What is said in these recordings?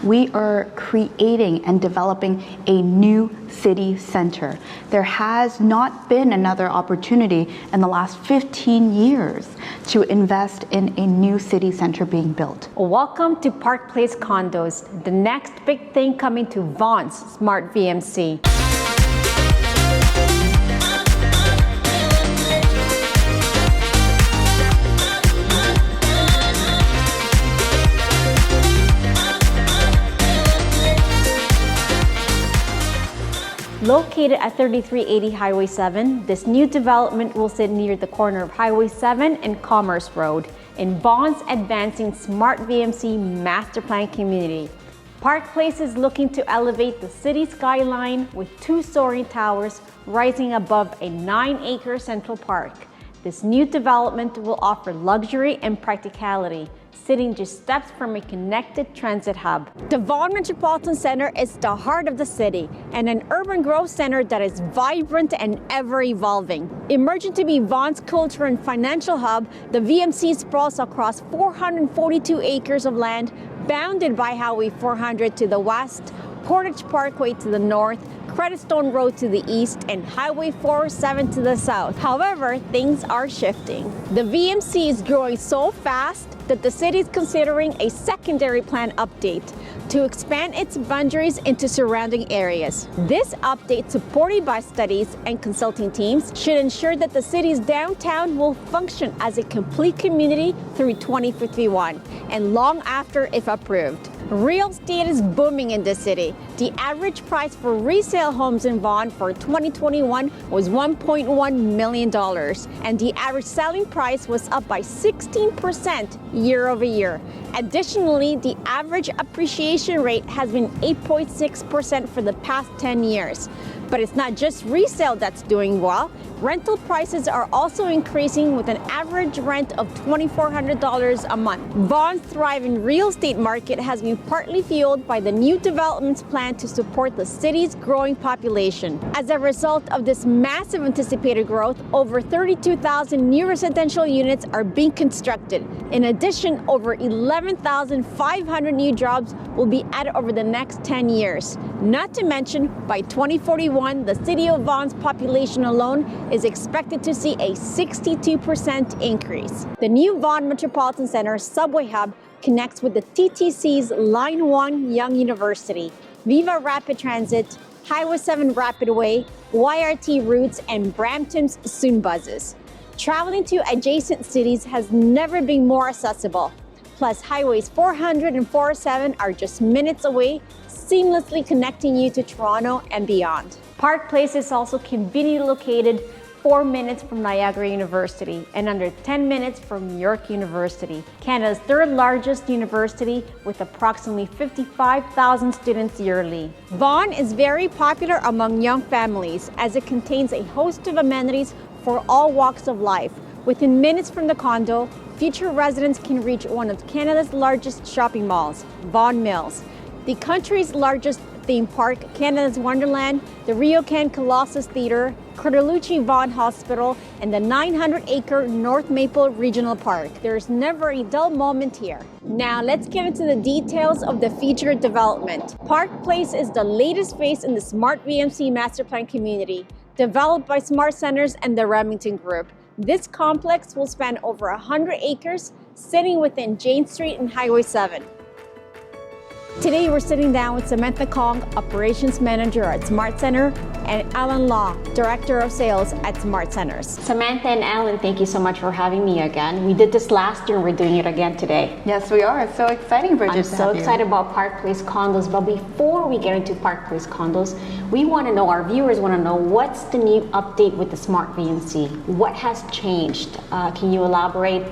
we are creating and developing a new city center. There has not been another opportunity in the last 15 years to invest in a new city center being built. Welcome to Park Place Condos, the next big thing coming to Vaughan's Smart VMC. Located at 3380 Highway 7, this new development will sit near the corner of Highway 7 and Commerce Road in Vaughan's advancing Smart VMC master plan community. Park Place is looking to elevate the city skyline with 2 soaring towers rising above a 9-acre central park. This new development will offer luxury and practicality, sitting just steps from a connected transit hub. The Vaughan Metropolitan Center is the heart of the city and an urban growth center that is vibrant and ever evolving. Emerging to be Vaughan's culture and financial hub, the VMC sprawls across 442 acres of land, bounded by Highway 400 to the west, Portage Parkway to the north, Creditstone Road to the east, and Highway 407 to the south. However, things are shifting. The VMC is growing so fast that the city is considering a secondary plan update to expand its boundaries into surrounding areas. This update, supported by studies and consulting teams, should ensure that the city's downtown will function as a complete community through 2051 and long after if approved. Real estate is booming in the city. The average price for resale homes in Vaughan for 2021 was $1.1 million, and the average selling price was up by 16% year over year. Additionally, the average appreciation rate has been 8.6% for the past 10 years. But it's not just resale that's doing well. Rental prices are also increasing with an average rent of $2,400 a month. Vaughan's thriving real estate market has been partly fueled by the new developments planned to support the city's growing population. As a result of this massive anticipated growth, over 32,000 new residential units are being constructed. In addition, over 11,500 new jobs will be added over the next 10 years. Not to mention, by 2041, the city of Vaughan's population alone is expected to see a 62% increase. The new Vaughan Metropolitan Center subway hub connects with the TTC's Line 1 Young University, Viva Rapid Transit, Highway 7 Rapidway, YRT routes, and Brampton's Soon buses. Traveling to adjacent cities has never been more accessible. Plus, Highways 400 and 407 are just minutes away, seamlessly connecting you to Toronto and beyond. Park Place is also conveniently located 4 minutes from Niagara University and under 10 minutes from York University, Canada's 3rd largest university with approximately 55,000 students yearly. Vaughan is very popular among young families as it contains a host of amenities for all walks of life. Within minutes from the condo, future residents can reach one of Canada's largest shopping malls, Vaughan Mills, the country's largest theme park, Canada's Wonderland, the RioCan Colossus Theatre, Cardalucci Vaughan Hospital, and the 900-acre North Maple Regional Park. There's never a dull moment here. Now let's get into the details of the featured development. Park Place is the latest phase in the Smart VMC master plan community, developed by Smart Centers and the Remington Group. This complex will span over 100 acres, sitting within Jane Street and Highway 7. Today, we're sitting down with Samantha Kong, Operations Manager at Smart Center, and Alan Law, Director of Sales at Smart Centers. Samantha and Alan, thank you so much for having me again. We did this last year, we're doing it again today. Yes, we are. It's so exciting, Bridget. I'm so excited about Park Place Condos, but before we get into Park Place Condos, we want to know, our viewers want to know, what's the new update with the Smart VMC? What has changed? Can you elaborate?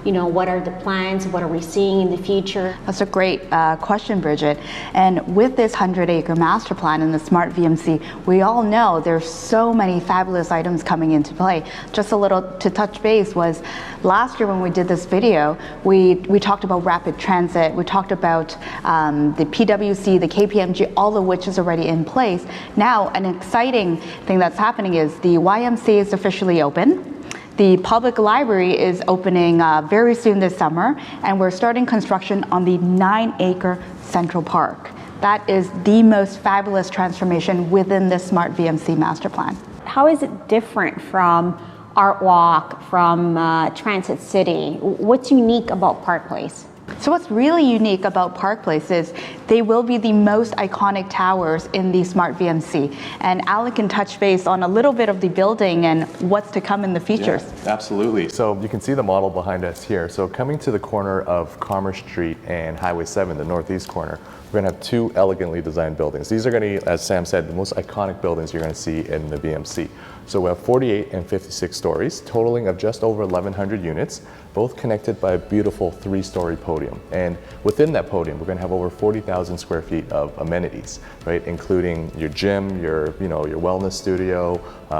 What are the plans? What are we seeing in the future? That's a great question, Bridget. And with this 100-acre master plan and the Smart VMC, we all know there's so many fabulous items coming into play. Just a little to touch base was last year when we did this video, we talked about rapid transit, we talked about the PWC, the KPMG, all of which is already in place. Now, an exciting thing that's happening is the YMC is officially open. The public library is opening very soon this summer, and we're starting construction on the 9-acre Central Park. That is the most fabulous transformation within the Smart VMC master plan. How is it different from Art Walk, from Transit City? What's unique about Park Place? So what's really unique about Park Place is they will be the most iconic towers in the Smart VMC. And Alan can touch base on a little bit of the building and what's to come in the features. Yeah, absolutely. So you can see the model behind us here. So coming to the corner of Commerce Street and Highway 7, the northeast corner, we're going to have two elegantly designed buildings. These are going to, as Sam said, the most iconic buildings you're going to see in the VMC. So we have 48 and 56 stories, totaling of just over 1,100 units, both connected by a beautiful 3-story podium. And within that podium, we're going to have over 40,000 square feet of amenities, right? Including your gym, your wellness studio.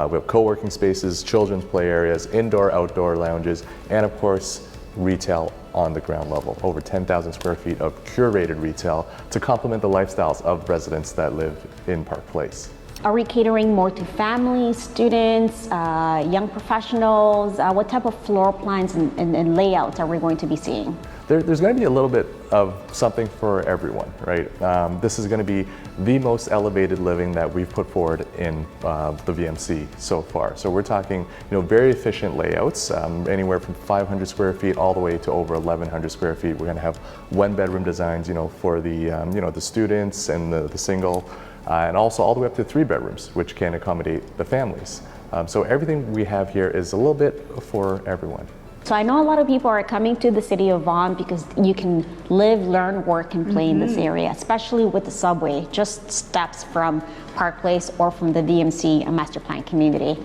We have co-working spaces, children's play areas, indoor, outdoor lounges, and of course, retail on the ground level. Over 10,000 square feet of curated retail to complement the lifestyles of residents that live in Park Place. Are we catering more to families, students, young professionals? What type of floor plans and layouts are we going to be seeing? There's going to be a little bit of something for everyone, right? This is going to be the most elevated living that we've put forward in the VMC so far. So we're talking, very efficient layouts, anywhere from 500 square feet all the way to over 1,100 square feet. We're going to have 1-bedroom designs, for the the students and the single. And also all the way up to 3 bedrooms, which can accommodate the families. So everything we have here is a little bit for everyone. So I know a lot of people are coming to the city of Vaughan because you can live, learn, work, and play in this area, especially with the subway, just steps from Park Place or from the VMC master plan community.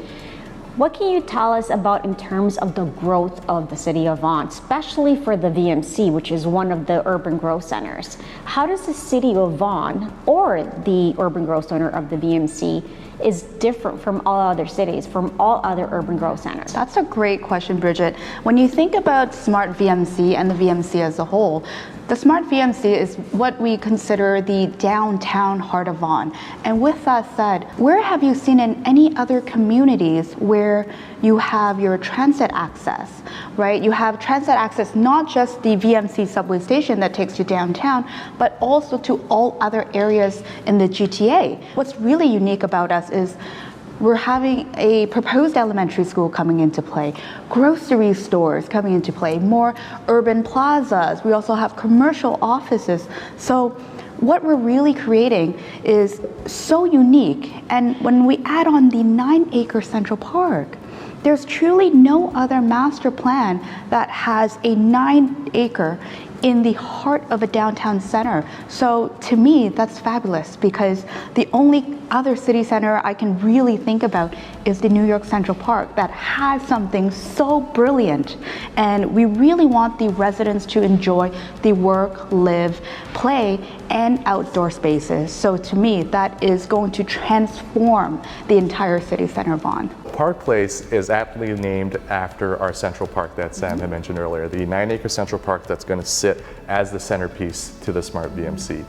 What can you tell us about in terms of the growth of the city of Vaughan, especially for the VMC, which is one of the urban growth centers? How does the city of Vaughan or the urban growth center of the VMC is different from all other cities, from all other urban growth centers? That's a great question, Bridget. When you think about Smart VMC and the VMC as a whole, the Smart VMC is what we consider the downtown heart of Vaughan. And with that said, where have you seen in any other communities where you have your transit access, right? You have transit access, not just the VMC subway station that takes you downtown, but also to all other areas in the GTA. What's really unique about us is we're having a proposed elementary school coming into play, grocery stores coming into play, more urban plazas. We also have commercial offices. So what we're really creating is so unique. And when we add on the 9-acre Central Park, there's truly no other master plan that has a 9-acre in the heart of a downtown center. So to me, that's fabulous because the only other city center I can really think about is the New York Central Park that has something so brilliant. And we really want the residents to enjoy the work, live, play, and outdoor spaces. So to me, that is going to transform the entire city center of Vaughan. Park Place is aptly named after our Central Park that Sam had mentioned earlier, the 9-acre Central Park that's going to sit as the centerpiece to the Smart VMC.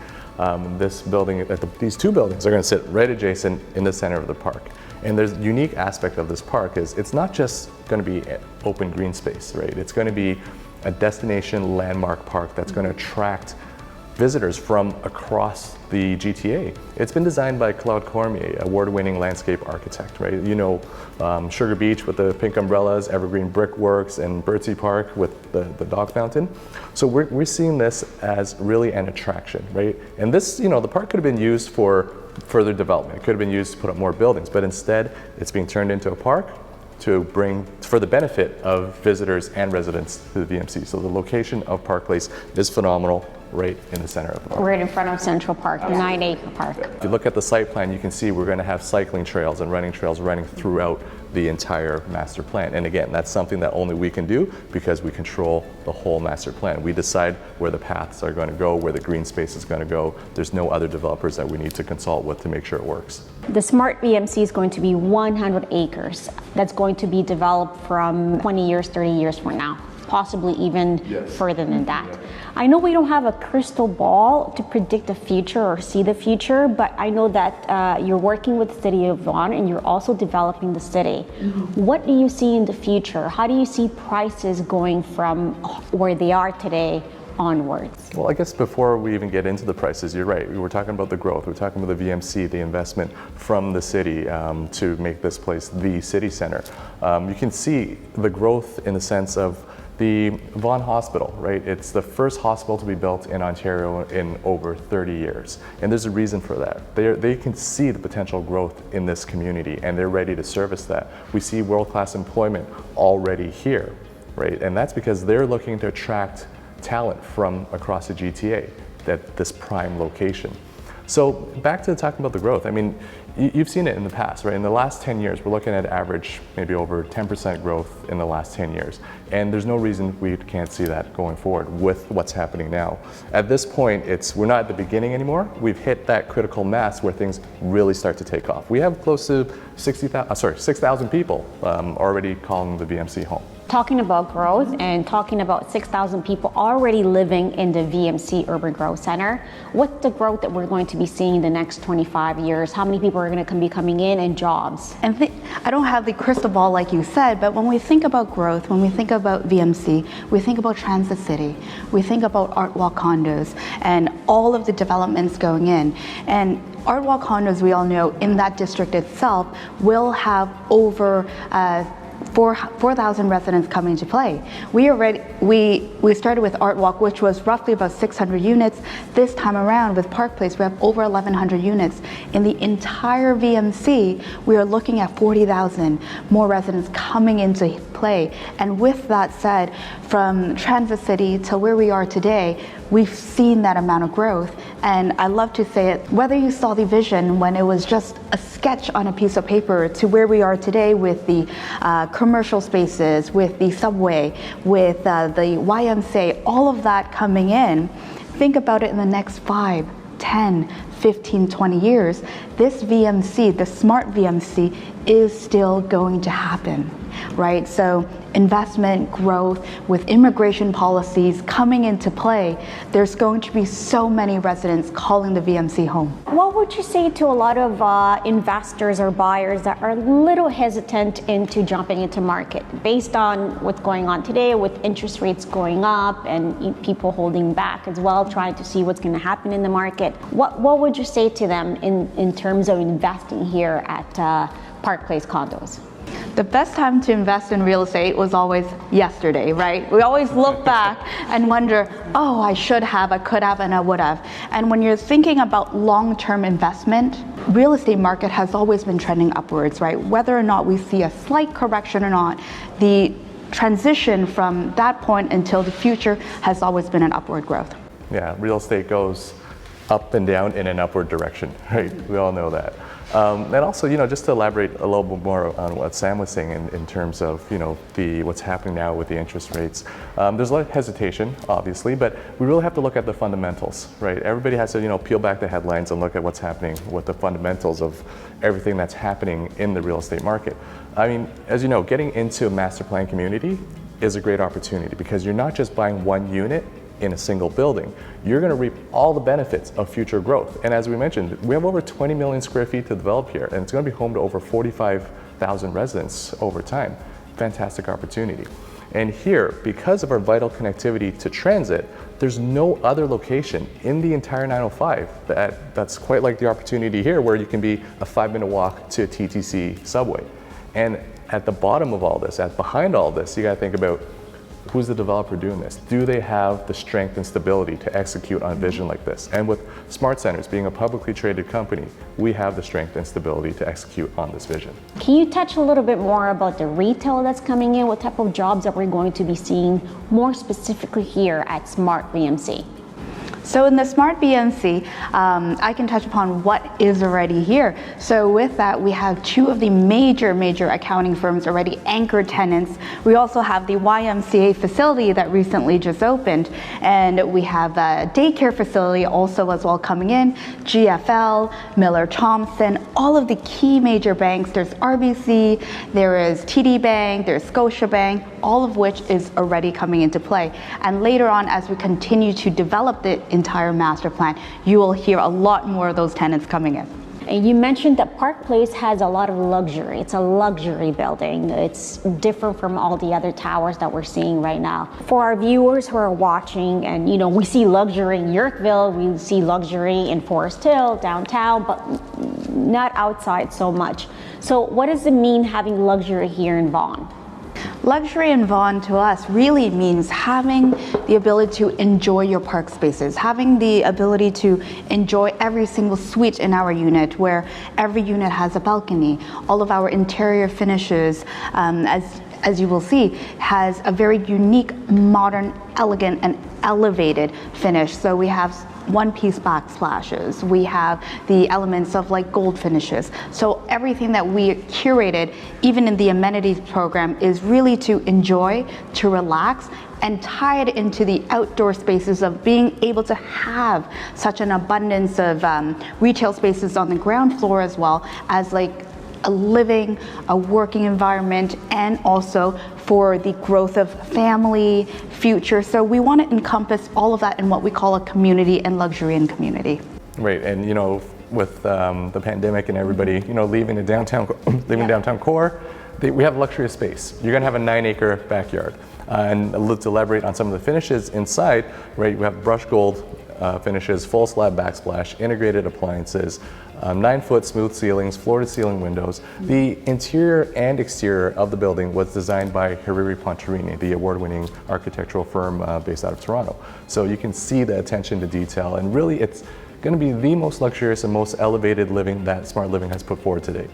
This building, these two buildings are going to sit right adjacent in the center of the park. And there's a unique aspect of this park is it's not just going to be open green space, right? It's going to be a destination landmark park that's going to attract visitors from across the GTA. It's been designed by Claude Cormier, award-winning landscape architect, right? Sugar Beach with the pink umbrellas, Evergreen Brickworks, and Birdsey Park with the dog fountain. So we're seeing this as really an attraction, right? And this, the park could have been used for further development. It could have been used to put up more buildings, but instead it's being turned into a park to bring for the benefit of visitors and residents to the VMC. So the location of Park Place is phenomenal, right in the center of the park. Right in front of Central Park, the 9-acre park. If you look at the site plan, you can see we're going to have cycling trails and running trails running throughout the entire master plan. And again, that's something that only we can do because we control the whole master plan. We decide where the paths are going to go, where the green space is going to go. There's no other developers that we need to consult with to make sure it works. The Smart VMC is going to be 100 acres. That's going to be developed from 20 years, 30 years from now. possibly even Yes. further than that. I know we don't have a crystal ball to predict the future or see the future, but I know that you're working with the city of Vaughan and you're also developing the city. What do you see in the future? How do you see prices going from where they are today onwards? Well, I guess before we even get into the prices, you're right. We were talking about the growth. We're talking about the VMC, the investment from the city to make this place the city center. You can see the growth in the sense of the Vaughan Hospital, right? It's the first hospital to be built in Ontario in over 30 years. And there's a reason for that. They can see the potential growth in this community and they're ready to service that. We see world-class employment already here, right? And that's because they're looking to attract talent from across the GTA, at this prime location. So back to talking about the growth, I mean, you've seen it in the past, right? In the last 10 years, we're looking at average maybe over 10% growth in the last 10 years. And there's no reason we can't see that going forward with what's happening now. At this point, we're not at the beginning anymore. We've hit that critical mass where things really start to take off. We have close to 6,000 people already calling the VMC home. Talking about growth and talking about 6,000 people already living in the VMC Urban Growth Center, what's the growth that we're going to be seeing in the next 25 years? How many people are going to be coming in and jobs? And I don't have the crystal ball like you said, but when we think about growth, when we think about VMC, we think about Transit City, we think about Art Walk condos and all of the developments going in. And Art Walk condos, we all know, in that district itself will have over 4,000 residents coming into play. We started with Art Walk, which was roughly about 600 units. This time around with Park Place, we have over 1,100 units. In the entire VMC, we are looking at 40,000 more residents coming into play. And with that said, from Transit City to where we are today, we've seen that amount of growth. And I love to say it, whether you saw the vision when it was just a sketch on a piece of paper to where we are today with the commercial spaces, with the subway, with the YMCA, all of that coming in, think about it in the next 5, 10, 15, 20 years, this VMC, the Smart VMC, is still going to happen, right? So investment, growth, with immigration policies coming into play, there's going to be so many residents calling the VMC home. What would you say to a lot of investors or buyers that are a little hesitant into jumping into market based on what's going on today with interest rates going up and people holding back as well, trying to see what's going to happen in the market? What would you say to them in terms of investing here at Park Place Condos? The best time to invest in real estate was always yesterday, right? We always look back and wonder, oh, I should have, I could have, and I would have. And when you're thinking about long-term investment, real estate market has always been trending upwards, right? Whether or not we see a slight correction or not, the transition from that point until the future has always been an upward growth. Yeah, real estate goes up and down in an upward direction, right? We all know that. And also, just to elaborate a little bit more on what Sam was saying in terms of, what's happening now with the interest rates. There's a lot of hesitation, obviously, but we really have to look at the fundamentals, right? Everybody has to, peel back the headlines and look at what's happening with the fundamentals of everything that's happening in the real estate market. I mean, as you know, getting into a master plan community is a great opportunity because you're not just buying one unit in a single building. You're going to reap all the benefits of future growth. And as we mentioned, we have over 20 million square feet to develop here, and it's going to be home to over 45,000 residents over time. Fantastic opportunity. And here, because of our vital connectivity to transit, there's no other location in the entire 905 that's quite like the opportunity here where you can be a 5-minute walk to a TTC subway. And at the bottom of all this, behind all this, you got to think about who's the developer doing this? Do they have the strength and stability to execute on a vision like this? And with Smart Centers being a publicly traded company, we have the strength and stability to execute on this vision. Can you touch a little bit more about the retail that's coming in? What type of jobs that we're going to be seeing more specifically here at Smart VMC? So in the Smart VMC, I can touch upon what is already here. So with that, we have two of the major accounting firms already anchored tenants. We also have the YMCA facility that recently just opened, and we have a daycare facility also as well coming in, GFL, Miller Thompson, all of the key major banks. There's RBC, there is TD Bank, there's Scotiabank, all of which is already coming into play. And later on, as we continue to develop the entire master plan, you will hear a lot more of those tenants coming in. And you mentioned that Park Place has a lot of luxury. It's a luxury building. It's different from all the other towers that we're seeing right now. For our viewers who are watching, and you know, we see luxury in Yorkville, we see luxury in Forest Hill, downtown, but not outside so much. So what does it mean having luxury here in Vaughan? Luxury in Vaughan to us really means having the ability to enjoy your park spaces, having the ability to enjoy every single suite in our unit, where every unit has a balcony. All of our interior finishes, as you will see, has a very unique, modern, elegant, and elevated finish. So we have one-piece backsplashes. We have the elements of like gold finishes. So everything that we curated, even in the amenities program, is really to enjoy, to relax, and tie it into the outdoor spaces of being able to have such an abundance of retail spaces on the ground floor, as well as like a living, a working environment, and also for the growth of family, future. So we want to encompass all of that in what we call a community and luxury in community. Right, and you know, with the pandemic and everybody, you know, leaving the downtown, downtown core, we have luxurious space. You're going to have a 9-acre backyard. And to elaborate on some of the finishes inside, right, we have brushed gold finishes, full slab backsplash, integrated appliances, 9-foot smooth ceilings, floor-to-ceiling windows. The interior and exterior of the building was designed by Hariri Pontarini, the award-winning architectural firm based out of Toronto. So you can see the attention to detail, and really it's going to be the most luxurious and most elevated living that Smart Living has put forward today.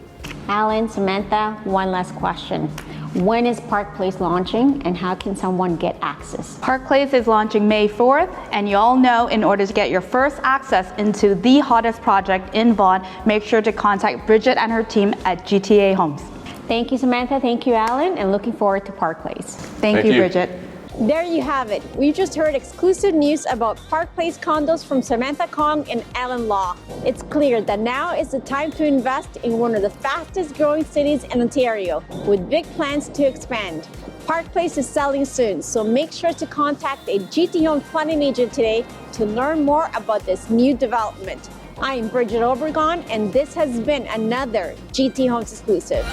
Alan, Samantha, one last question. When is Park Place launching, and how can someone get access? Park Place is launching May 4th, and you all know, in order to get your first access into the hottest project in Vaughan, make sure to contact Bridget and her team at GTA Homes. Thank you, Samantha. Thank you, Alan, and looking forward to Park Place. Thank you, Bridget. There you have it. We've just heard exclusive news about Park Place condos from Samantha Kong and Alan Law. It's clear that now is the time to invest in one of the fastest growing cities in Ontario, with big plans to expand. Park Place is selling soon, so make sure to contact a GT Home funding agent today to learn more about this new development. I am Bridget Obregon, and this has been another GT Homes exclusive.